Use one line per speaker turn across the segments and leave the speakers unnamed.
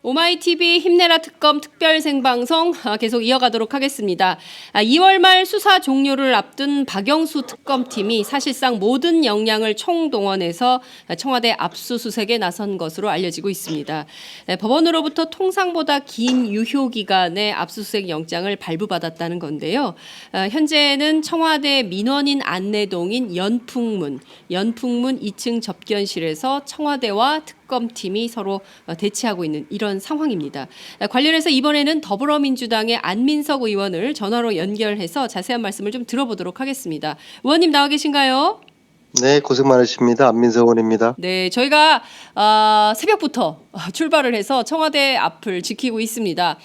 오마이TV 힘내라 특검 특별 생방송 계속 이어가도록 하겠습니다. 2월 말 수사 종료를 앞둔 박영수 특검팀이 사실상 모든 역량을 총동원해서 청와대 압수수색에 나선 것으로 알려지고 있습니다. 법원으로부터 통상보다 긴 유효 기간의 압수수색 영장을 발부받았다는 건데요. 현재는 청와대 민원인 안내동인 연풍문 2층 접견실에서 청와대와 특검팀이 서로 대치하고 있는 이런 상황입니다. 관련해서 이번에는 더불어민주당의 안민석 의원을 전화로 연결해서 자세한 말씀을 좀 들어보도록 하겠습니다. 의원님 나와 계신가요?
네, 고생 많으십니다. 안민석 의원입니다.
네, 저희가 새벽부터 출발을 해서 청와대 앞을 지키고 있습니다.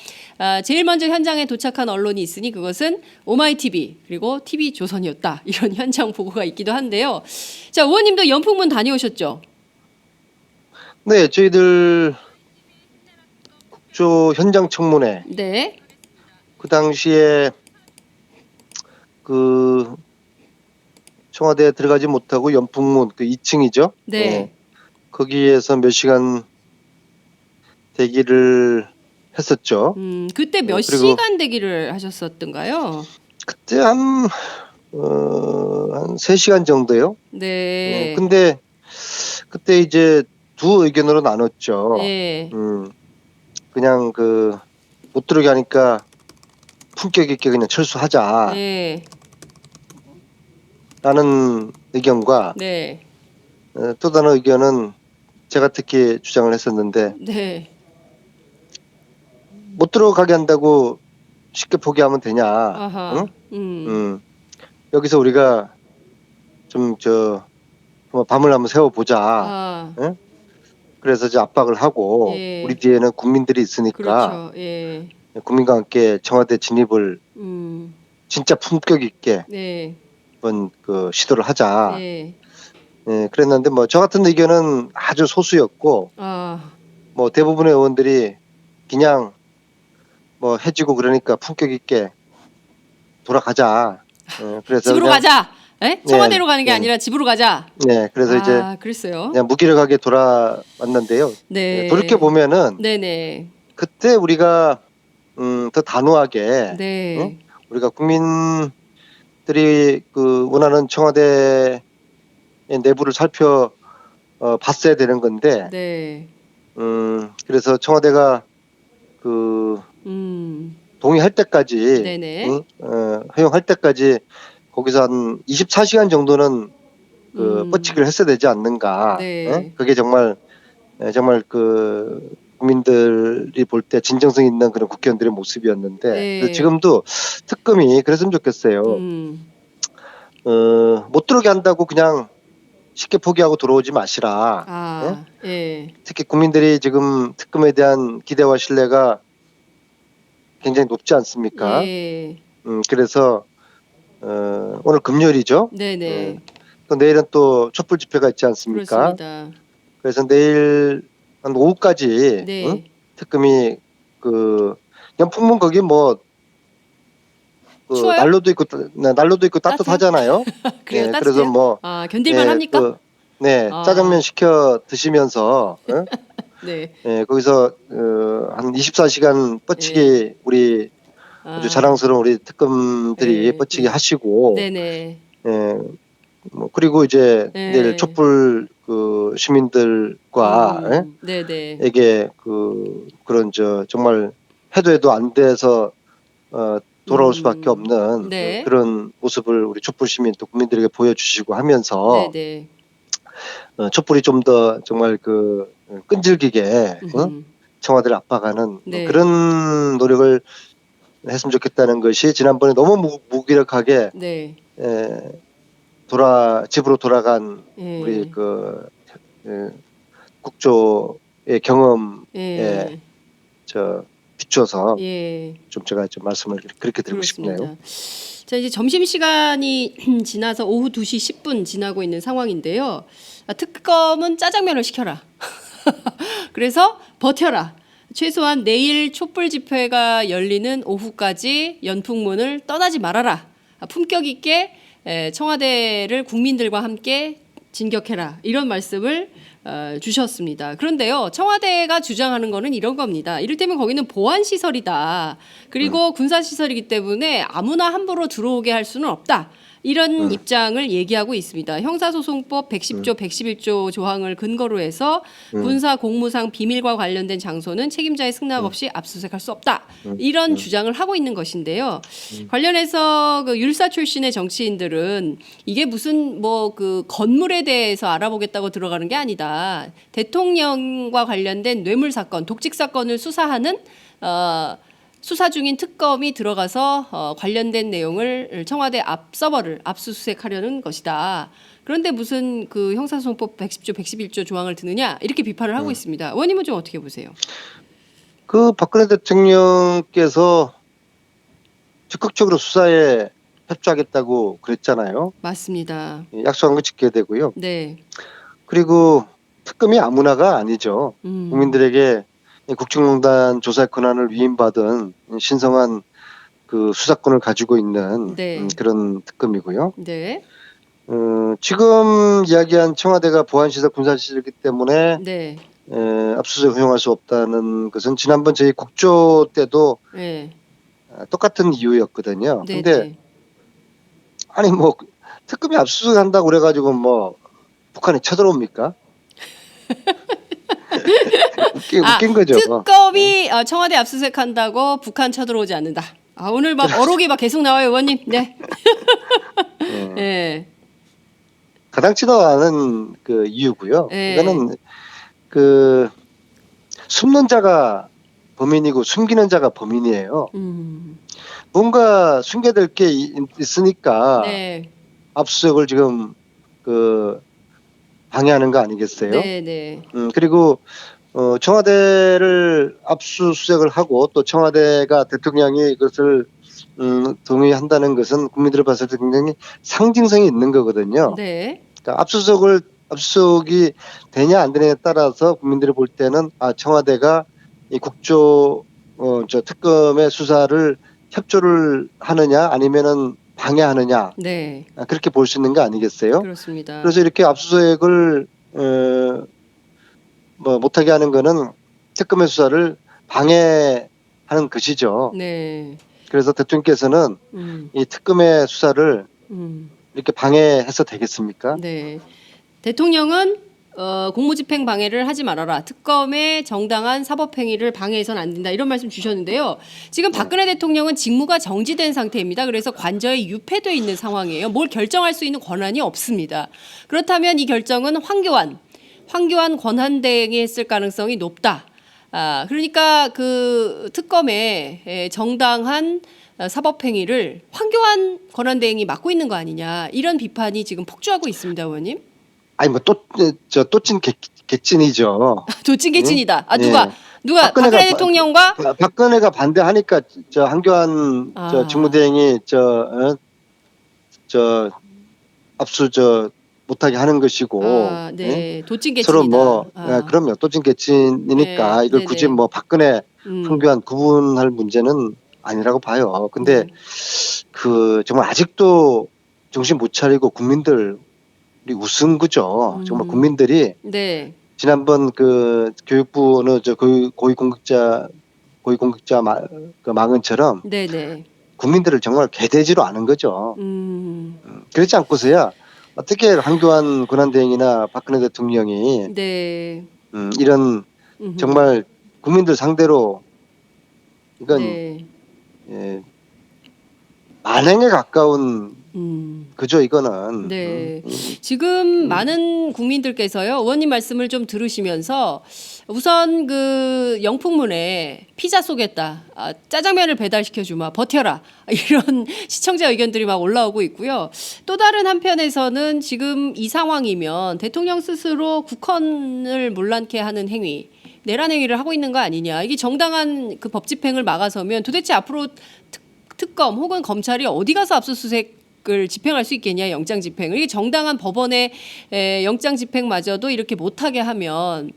제일 먼저 현장에 도착한 언론이 있으니 그것은 오마이TV 그리고 TV조선이었다. 이런 현장 보고가 있기도 한데요. 자, 의원님도 연풍문 다녀오셨죠?
네, 저희들 국조 현장 청문회
네.
그 당시에 그 청와대에 들어가지 못하고 연풍문 그 2층이죠.
네.
거기에서 몇 시간 대기를 했었죠.
그때 몇
그리고
시간 대기를 하셨었던가요?
그때 한 3시간 정도요.
네.
근데 그때 이제 두 의견으로 나눴죠.
네.
그냥 그 못 들어오게 하니까 품격 있게 그냥 철수하자.
네.
라는 의견과
네.
또 다른 의견은 제가 특히 주장을 했었는데
네.
못 들어가게 한다고 쉽게 포기하면 되냐.
아하.
응? 여기서 우리가 좀 밤을 한번 세워보자.
아.
응? 그래서 이제 압박을 하고
예.
우리 뒤에는 국민들이 있으니까
그렇죠. 예.
국민과 함께 청와대 진입을
음.
진짜 품격 있게
네.
한번 그 시도를 하자.
네.
예, 그랬는데 뭐 저 같은 의견은 아주 소수였고
아.
뭐 대부분의 의원들이 그냥 뭐 해지고 그러니까 품격 있게 돌아가자. 그래서
집으로
그냥,
가자. 에? 청와대로 가는 게
네.
아니라 집으로 가자.
네, 그래서 이제
아, 그랬어요.
그냥 무기력하게 돌아왔는데요.
네.
돌이켜 보면은
네네.
그때 우리가 더 단호하게
네.
우리가 국민들이 그 원하는 청와대 내부를 살펴 봤어야 되는 건데,
네.
그래서 청와대가 그 동의할 때까지,
네네.
허용할 때까지 거기서 한 24시간 정도는 그 뻗치기를 했어야 되지 않는가.
네.
그게 정말 그 국민들이 볼 때 진정성 있는 그런 국회의원들의 모습이었는데,
네.
그래서 지금도 특검이 그랬으면 좋겠어요. 못 들어오게 한다고 그냥 쉽게 포기하고 들어오지 마시라.
아, 예.
특히 국민들이 지금 특검에 대한 기대와 신뢰가 굉장히 높지 않습니까?
예.
그래서 오늘 금요일이죠.
네네.
또 내일은 또 촛불 집회가 있지 않습니까?
그렇습니다.
그래서 내일 한 오후까지
네.
특검이 그 연풍문 거기 뭐
추워요?
난로도 있고 따뜻하잖아요.
그래요? 따뜻해요?
그래서 뭐
아, 견딜만 합니까? 아.
짜장면 시켜 드시면서
네.
거기서 한 24시간 뻗치기 우리 아주 자랑스러운 우리 특검들이
네.
뻗치기 하시고
네네.
뭐 그리고 이제
네.
내일 촛불 그 시민들과
네네.
에게 그런 정말 해도 안 돼서 돌아올 수밖에 없는
네.
그런 모습을 우리 촛불 시민 또 국민들에게 보여주시고 하면서
네네.
촛불이 좀 더 정말 그 끈질기게 청와대를 압박하는
네.
그런 노력을 했으면 좋겠다는 것이 지난번에 너무 무기력하게
네.
집으로 돌아간 우리 그 국조의 경험에 비추어서 좀 제가 좀 말씀을 그렇게 드리고
그렇습니다.
싶네요.
자, 이제 점심 시간이 지나서 오후 2시 10분 지나고 있는 상황인데요. 특검은 짜장면을 시켜라. 그래서 버텨라. 최소한 내일 촛불 집회가 열리는 오후까지 연풍문을 떠나지 말아라. 품격 있게 청와대를 국민들과 함께 진격해라. 이런 말씀을 주셨습니다. 그런데요, 청와대가 주장하는 거는 이런 겁니다. 이를테면 거기는 보안 시설이다. 그리고 군사 시설이기 때문에 아무나 함부로 들어오게 할 수는 없다. 이런 입장을 얘기하고 있습니다. 형사소송법 110조, 111조 조항을 근거로 해서 군사 공무상 비밀과 관련된 장소는 책임자의 승낙 없이 압수수색할 수 없다. 이런 주장을 하고 있는 것인데요. 관련해서 그 율사 출신의 정치인들은 이게 무슨 뭐 그 건물에 대해서 알아보겠다고 들어가는 게 아니다. 대통령과 관련된 뇌물 사건, 독직 사건을 수사하는 수사 중인 특검이 들어가서 관련된 내용을 청와대 서버를 압수수색하려는 것이다. 그런데 무슨 그 형사소송법 110조, 111조 조항을 드느냐 이렇게 비판을 하고 있습니다. 의원님은 좀 어떻게 보세요?
그 박근혜 대통령께서 적극적으로 수사에 협조하겠다고 그랬잖아요.
맞습니다.
약속한 거 지켜야 되고요.
네.
그리고 특검이 아무나가 아니죠.
음.
국민들에게 국정농단 조사 권한을 위임받은 신성한 그 수사권을 가지고 있는
네.
그런 특검이고요.
네.
지금 이야기한 청와대가 보안시설, 군사시설이기 때문에
네.
압수수색 허용할 수 없다는 것은 지난번 저희 국조 때도
네.
똑같은 이유였거든요.
네.
근데
네.
아니 뭐 특검이 압수수색 한다고 그래가지고 뭐 북한이 쳐들어옵니까? 웃긴 거죠.
특검이 청와대 압수수색한다고 북한 쳐들어오지 않는다. 오늘 막 어록이 막 계속 나와요, 의원님. 네. 네.
가당치도 않은 그 이유고요.
네.
이거는 그 숨는 자가 범인이고 숨기는 자가 범인이에요. 뭔가 숨겨야 게 있으니까
네.
압수수색을 지금 그 방해하는 거 아니겠어요?
네, 네.
그리고 청와대를 압수수색을 하고 또 청와대가 대통령이 이것을 동의한다는 것은 국민들을 봤을 때 굉장히 상징성이 있는 거거든요.
네.
그러니까 압수수색이 되냐 안 되냐에 따라서 국민들이 볼 때는 청와대가 이 국조 저 특검의 수사를 협조를 하느냐 아니면은 방해하느냐
네.
그렇게 볼 수 있는 거 아니겠어요?
그렇습니다.
그래서 이렇게 압수수색을 뭐 못하게 하는 거는 특검의 수사를 방해하는 것이죠.
네.
그래서 대통령께서는 이 특검의 수사를 이렇게 방해해서 되겠습니까?
네. 대통령은 공무집행 방해를 하지 말아라. 특검의 정당한 사법행위를 방해해서는 안 된다. 이런 말씀 주셨는데요. 지금 박근혜 대통령은 직무가 정지된 상태입니다. 그래서 관저에 유폐돼 있는 상황이에요. 뭘 결정할 수 있는 권한이 없습니다. 그렇다면 이 결정은 황교안 권한대행이 했을 가능성이 높다. 그러니까 그 특검의 정당한 사법행위를 황교안 권한대행이 맡고 있는 거 아니냐. 이런 비판이 지금 폭주하고 있습니다, 의원님.
아니 뭐 또찐 개찐이죠.
도찐개찐이다.
예.
누가 박근혜 대통령과
박근혜가 반대하니까 저 한교안 직무대행이 압수 못하게 하는 것이고
네.
예?
도찐개찐이다.
서로 뭐 그럼요 또찐 개찐이니까
네.
이걸
네네.
굳이 뭐 박근혜 한교안 구분할 문제는 아니라고 봐요. 근데 그 정말 아직도 정신 못 차리고 국민들이 웃은 거죠. 정말 국민들이
네.
지난번 그 교육부는 저 고위공직자 망언처럼
네네.
국민들을 정말 개돼지로 아는 거죠. 그렇지 않고서야 어떻게 한교안 권한대행이나 박근혜 대통령이
네.
이런 정말 국민들 상대로 이건
네.
만행에 가까운 그죠 이거는.
네. 지금 많은 국민들께서요, 의원님 말씀을 좀 들으시면서 우선 그 영풍문에 피자 쏘겠다, 짜장면을 배달시켜주마, 버텨라, 이런 시청자 의견들이 막 올라오고 있고요. 또 다른 한편에서는 지금 이 상황이면 대통령 스스로 국헌을 문란케 하는 행위, 내란 행위를 하고 있는 거 아니냐. 이게 정당한 그 법 집행을 막아서면 도대체 앞으로 특검 혹은 검찰이 어디 가서 압수수색을 집행할 수 있겠냐, 영장 집행을. 이게 정당한 법원의 영장 집행마저도 이렇게 못하게 하면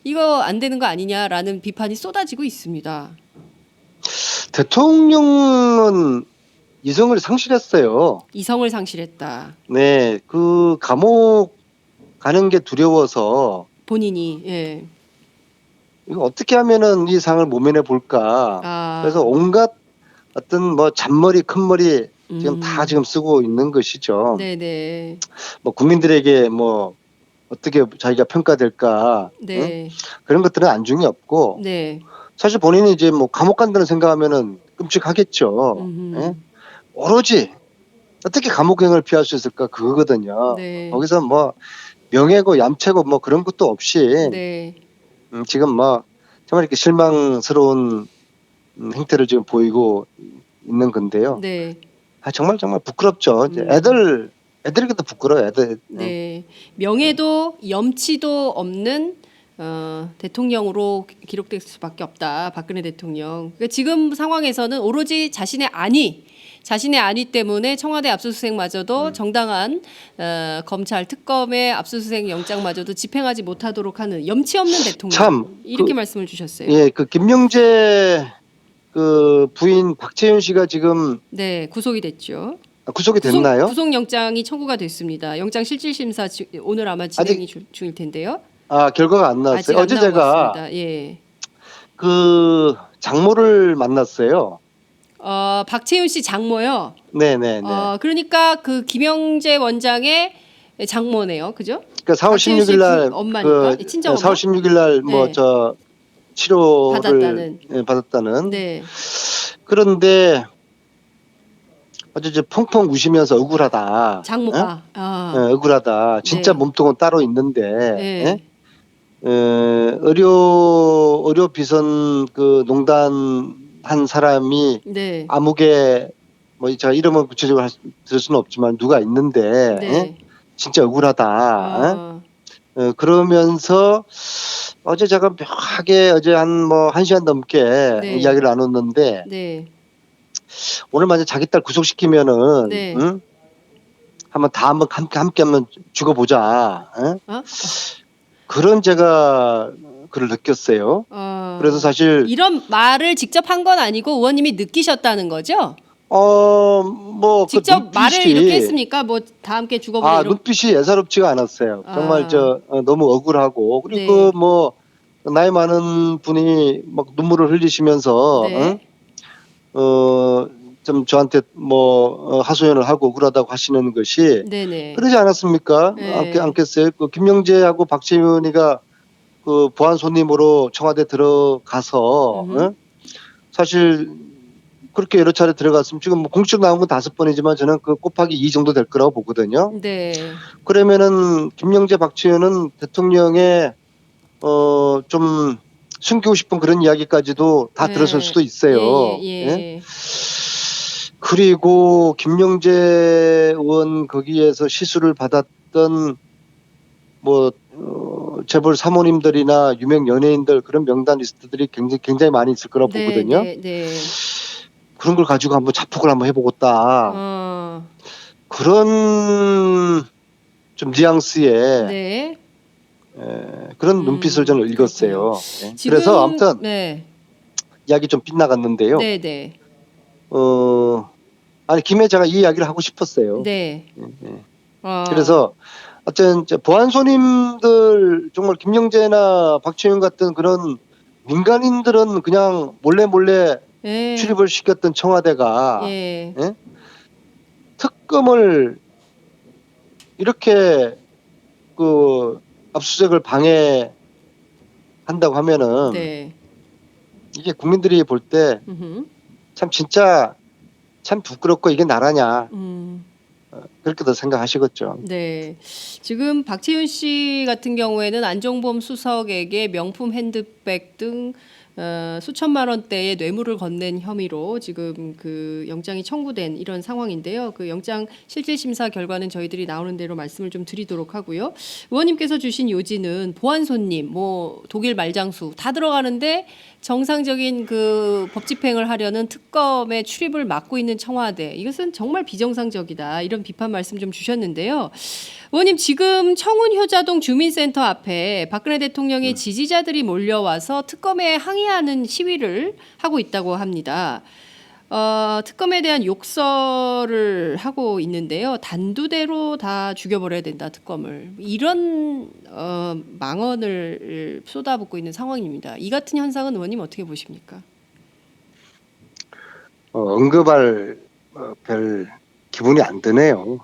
이거 안 되는 거 아니냐라는 비판이 쏟아지고 있습니다.
대통령은 이성을 상실했어요.
이성을 상실했다.
네, 그 감옥 가는 게 두려워서
본인이. 예.
이거 어떻게 하면은 이 상을 모면해 볼까.
아.
그래서 온갖 어떤 뭐 잔머리 큰머리 지금 다
음.
지금 쓰고 있는 것이죠.
네네.
뭐 국민들에게 뭐 어떻게 자기가 평가될까, 응?
네.
그런 것들은 안중에 없고,
네.
사실 본인이 이제 뭐 감옥 간다는 생각하면은 끔찍하겠죠. 예?
음흠.
오로지 어떻게 감옥행을 피할 수 있을까 그거거든요.
네.
거기서 뭐 명예고 얌체고 뭐 그런 것도 없이
네.
지금 뭐 정말 이렇게 실망스러운 행태를 지금 보이고 있는 건데요.
네.
아, 정말 부끄럽죠. 이제 애들에게도 부끄러워. 애들.
네. 명예도 염치도 없는 대통령으로 기록될 수밖에 없다. 박근혜 대통령. 그러니까 지금 상황에서는 오로지 자신의 안위 때문에 청와대 압수수색마저도 정당한 검찰 특검의 압수수색 영장마저도 집행하지 못하도록 하는 염치 없는 대통령.
참,
이렇게 말씀을 주셨어요.
예, 그 김명재 그 부인 박채윤 씨가 지금
네, 구속이 됐죠.
구속이 됐나요?
구속 영장이 청구가 됐습니다. 영장 실질 심사 오늘 아마 진행이 중일 텐데요.
아, 결과가 안
아직
나왔어요.
안
어제
나온 것
제가
같습니다. 예.
그 장모를 만났어요.
박채윤 씨 장모요.
네네네.
그러니까 그 김영재 원장의 장모네요. 그죠?
그러니까 4월
박채윤 씨
16일 날
엄마니까. 친정 엄마?
4월 16일 날 뭐
네.
저 치료를
받았다는.
받았다는.
네.
그런데 어제 이제 펑펑 우시면서 억울하다.
장모가.
예, 억울하다. 진짜
네.
몸통은 따로 있는데.
네.
의료 비선 그 농단 한 사람이
네.
아무개 뭐 제가 이름은 구체적으로 들을 수는 없지만 누가 있는데
네.
진짜 억울하다. 그러면서 어제 제가 묘하게 어제 한 뭐 1시간 넘게
네.
이야기를 나눴는데
네.
오늘 만약 자기 딸 구속시키면은
네.
응? 한번 함께 한번 죽어보자. 응? 그런 제가 그를 느꼈어요. 그래서 사실
이런 말을 직접 한 건 아니고 의원님이 느끼셨다는 거죠?
뭐
직접
그
말을 이렇게 했습니까? 뭐 다 함께 죽어보자 이런.
눈빛이 예사롭지가 않았어요. 정말 너무 억울하고 그리고
네.
뭐 나이 많은 분이 막 눈물을 흘리시면서
네.
좀 저한테 뭐 하소연을 하고 억울하다고 하시는 것이
네네.
그러지 않았습니까?
네.
않겠어요? 그 김명재하고 박지윤이가 그 보안 손님으로 청와대 들어가서 사실 그렇게 여러 차례 들어갔으면 지금 뭐 공식 나온 건 5번이지만 저는 그 곱하기 2 정도 될 거라고 보거든요.
네.
그러면은 김명재 박지윤은 대통령의 좀 숨기고 싶은 그런 이야기까지도 다
네.
들었을 수도 있어요.
예.
그리고 김명재 의원 거기에서 시술을 받았던 뭐 재벌 사모님들이나 유명 연예인들 그런 명단 리스트들이 굉장히 많이 있을 거라고 보거든요.
네.
그런 걸 가지고 한번 자폭을 한번 해보겠다. 그런 좀 뉘앙스의
네.
그런 눈빛을 저는 읽었어요.
지금,
그래서 아무튼
네.
이야기 좀 빗나갔는데요.
네.
아니 김에 제가 이 이야기를 하고 싶었어요.
네.
그래서 어쨌든 보안 손님들 정말 김영재나 박지윤 같은 그런 민간인들은 그냥 몰래
예.
출입을 시켰던 청와대가
예.
특검을 이렇게 그 압수수색을 방해한다고 하면은
네.
이게 국민들이 볼 때 참 진짜 참 부끄럽고 이게 나라냐 그렇게도 생각하시겠죠.
네. 지금 박채윤 씨 같은 경우에는 안종범 수석에게 명품 핸드백 등 수천만 원대의 뇌물을 건넨 혐의로 지금 그 영장이 청구된 이런 상황인데요. 그 영장 실질 심사 결과는 저희들이 나오는 대로 말씀을 좀 드리도록 하고요. 의원님께서 주신 요지는 보안 손님, 뭐 독일 말장수 다 들어가는데 정상적인 그 법 집행을 하려는 특검의 출입을 막고 있는 청와대, 이것은 정말 비정상적이다, 이런 비판 말씀 좀 주셨는데요. 의원님, 지금 청운효자동 주민센터 앞에 박근혜 대통령의 지지자들이 몰려와서 특검에 항의하는 시위를 하고 있다고 합니다. 특검에 대한 욕설을 하고 있는데요. 단두대로 다 죽여버려야 된다, 특검을. 이런 망언을 쏟아붓고 있는 상황입니다. 이 같은 현상은 의원님 어떻게 보십니까?
언급할 별 기분이 안 드네요.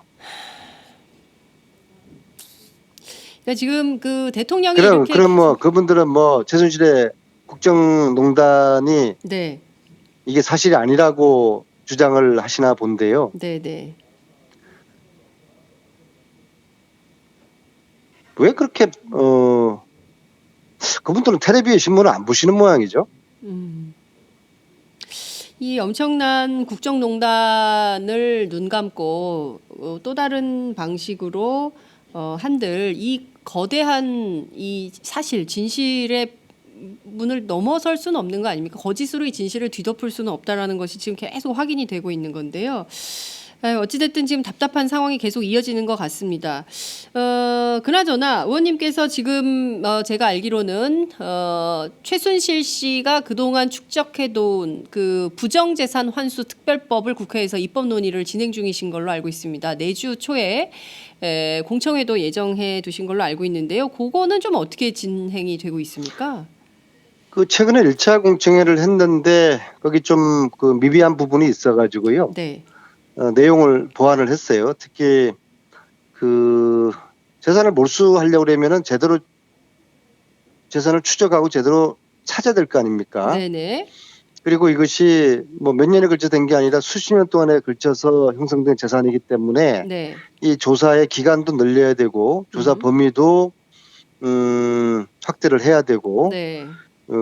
그러니까 지금 그 대통령이
그럼
이렇게
그럼 뭐 그분들은 뭐 최순실의 국정농단이
네,
이게 사실이 아니라고 주장을 하시나 본데요.
네, 네.
왜 그렇게 그분들은 텔레비에 신문을 안 보시는 모양이죠.
음. 이 엄청난 국정농단을 눈 감고 또 다른 방식으로 한들 이 거대한 이 사실 진실의 문을 넘어설 수는 없는 거 아닙니까? 거짓으로 이 진실을 뒤덮을 수는 없다라는 것이 지금 계속 확인이 되고 있는 건데요. 어찌됐든 지금 답답한 상황이 계속 이어지는 것 같습니다. 그나저나 의원님께서 지금 제가 알기로는 최순실 씨가 그동안 축적해둔 그 부정재산 환수 특별법을 국회에서 입법 논의를 진행 중이신 걸로 알고 있습니다. 내주 초에 공청회도 예정해 두신 걸로 알고 있는데요. 그거는 좀 어떻게 진행이 되고 있습니까?
그 최근에 1차 공청회를 했는데 거기 좀 그 미비한 부분이 있어가지고요.
네.
내용을 보완을 했어요. 특히 그 재산을 몰수하려고 그러면은 제대로 재산을 추적하고 제대로 찾아야 될 거 아닙니까?
네네.
그리고 이것이 뭐 몇 년에 걸쳐 된 게 아니라 수십 년 동안에 걸쳐서 형성된 재산이기 때문에
네.
이 조사의 기간도 늘려야 되고 조사 범위도 확대를 해야 되고
네.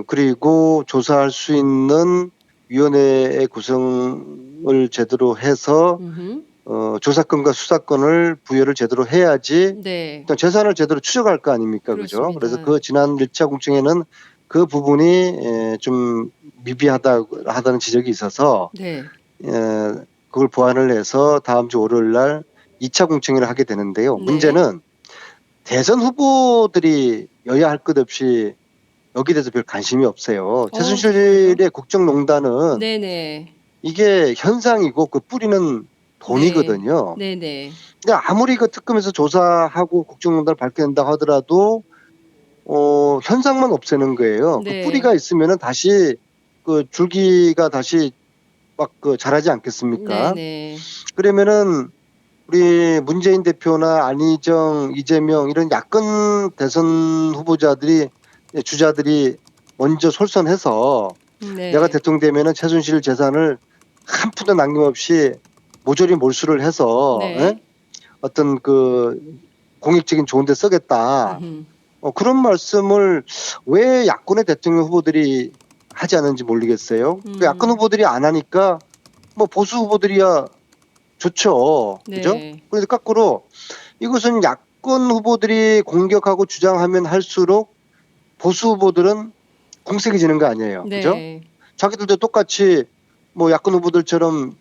그리고 조사할 수 있는 위원회의 구성을 제대로 해서
음흠.
조사권과 수사권을 부여를 제대로 해야지
네.
일단 재산을 제대로 추적할 거 아닙니까, 그죠?
그렇습니다.
그래서 그 지난 1차 공청회는 그 부분이 좀 미비하다는 지적이 있어서
네.
그걸 보완을 해서 다음 주 월요일 날 2차 공청회를 하게 되는데요.
네.
문제는 대선 후보들이 여야 할 것 없이 여기에 대해서 별 관심이 없어요. 최순실의 국정농단은
네네.
이게 현상이고 그 뿌리는 돈이거든요.
네네.
근데 아무리 그 특검에서 조사하고 국정농단을 밝혀낸다 하더라도 현상만 없애는 거예요.
네.
그 뿌리가 있으면은 다시 그 줄기가 다시 막 그 자라지 않겠습니까?
네네.
그러면은 우리 문재인 대표나 안희정, 이재명 이런 야권 대선 후보자들이 주자들이 먼저 솔선해서
네.
내가 대통령 되면은 최순실 재산을 한 푼도 남김없이 모조리 몰수를 해서
네.
어떤 그 공익적인 좋은 데 쓰겠다. 그런 말씀을 왜 야권의 대통령 후보들이 하지 않는지 모르겠어요. 그 야권 후보들이 안 하니까 뭐 보수 후보들이야 좋죠. 그죠?
네.
그런데 거꾸로 이것은 야권 후보들이 공격하고 주장하면 할수록 보수 후보들은 공색해지는 거 아니에요. 그죠?
네.
자기들도 똑같이 뭐 야권 후보들처럼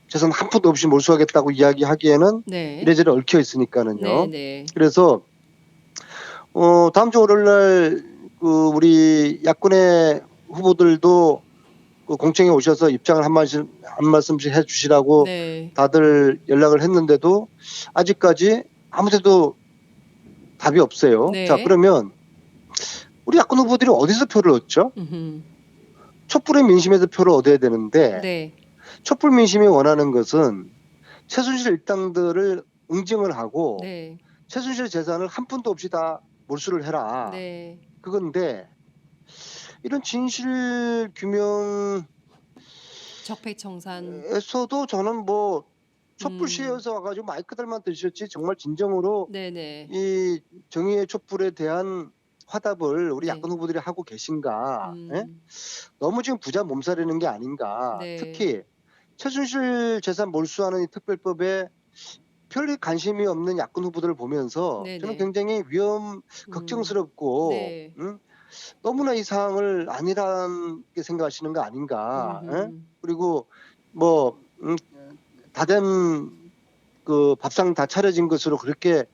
재산 한 푼도 없이 몰수하겠다고 이야기하기에는
네.
이래저래 얽혀 있으니까는요.
네.
그래서 다음 주 월요일 날 그 우리 야권의 후보들도 그 공청회 오셔서 입장을 한 말씀씩 해주시라고
네.
다들 연락을 했는데도 아직까지 아무데도 답이 없어요.
네.
자, 그러면 우리 야권 후보들이 어디서 표를 얻죠? 촛불의 민심에서 표를 얻어야 되는데
네.
촛불 민심이 원하는 것은 최순실 일당들을 응징을 하고
네.
최순실 재산을 한 푼도 없이 다 몰수를 해라.
네.
그건데 이런 진실 규명에서도
적폐청산.
저는 뭐 촛불 시위에서 와가지고 마이크들만 드셨지 정말 진정으로
네네.
이 정의의 촛불에 대한 화답을 우리
네.
야권 후보들이 하고 계신가? 예?
음.
너무 지금 부자 몸살이는 게 아닌가?
네.
특히 최순실 재산 몰수하는 이 특별법에 별 관심이 없는 야권 후보들을 보면서
네네.
저는 굉장히 걱정스럽고
네.
너무나 이 사항을 안일하게 생각하시는 거 아닌가? 예?
음흠.
그리고 뭐 다된 그 밥상 다 차려진 것으로 그렇게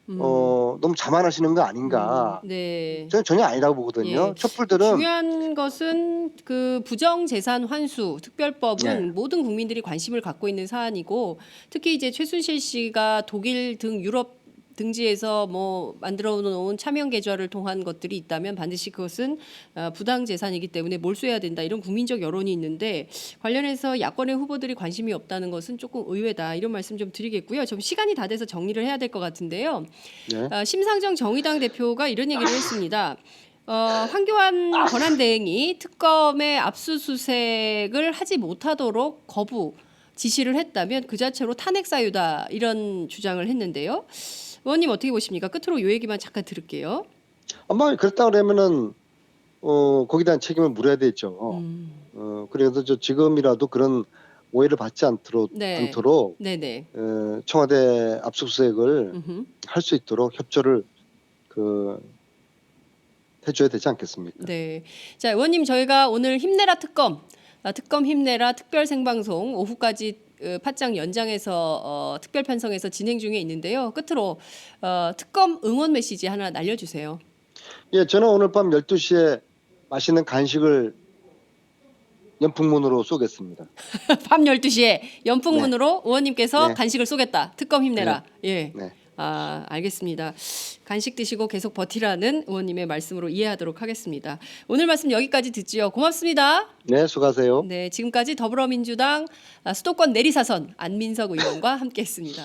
너무 자만하시는 거 아닌가.
네.
저는 전혀 아니라고 보거든요.
예.
촛불들은
중요한 것은 그 부정재산 환수 특별법은
네.
모든 국민들이 관심을 갖고 있는 사안이고 특히 이제 최순실 씨가 독일 등 유럽 등지에서 뭐 만들어 놓은 차명 계좌를 통한 것들이 있다면 반드시 그것은 부당 재산이기 때문에 몰수해야 된다 이런 국민적 여론이 있는데 관련해서 야권의 후보들이 관심이 없다는 것은 조금 의외다 이런 말씀 좀 드리겠고요. 좀 시간이 다 돼서 정리를 해야 될 것 같은데요.
네.
심상정 정의당 대표가 이런 얘기를 했습니다. 황교안 권한대행이 특검의 압수수색을 하지 못하도록 거부 지시를 했다면 그 자체로 탄핵 사유다 이런 주장을 했는데요. 의원님 어떻게 보십니까? 끝으로 요 얘기만 잠깐 들을게요.
아마 그렇다 그러면은 거기에 대한 책임을 물어야 되죠. 그래서 저 지금이라도 그런 오해를 받지 않도록
네. 네네.
청와대 압수수색을
음흠.
할 수 있도록 협조를 해줘야 되지 않겠습니까?
네. 자, 의원님 저희가 오늘 힘내라 특검, 특검 힘내라 특별 생방송 오후까지 팟짱 연장해서 특별 편성해서 진행 중에 있는데요. 끝으로 특검 응원 메시지 하나 날려주세요.
예, 저는 오늘 밤 12시에 맛있는 간식을 연풍문으로 쏘겠습니다.
밤 12시에 연풍문으로 의원님께서
네.
간식을 쏘겠다. 특검 힘내라. 예.
네.
알겠습니다. 간식 드시고 계속 버티라는 의원님의 말씀으로 이해하도록 하겠습니다. 오늘 말씀 여기까지 듣지요. 고맙습니다.
네, 수고하세요.
네, 지금까지 더불어민주당 수도권 내리사선 안민석 의원과 함께했습니다.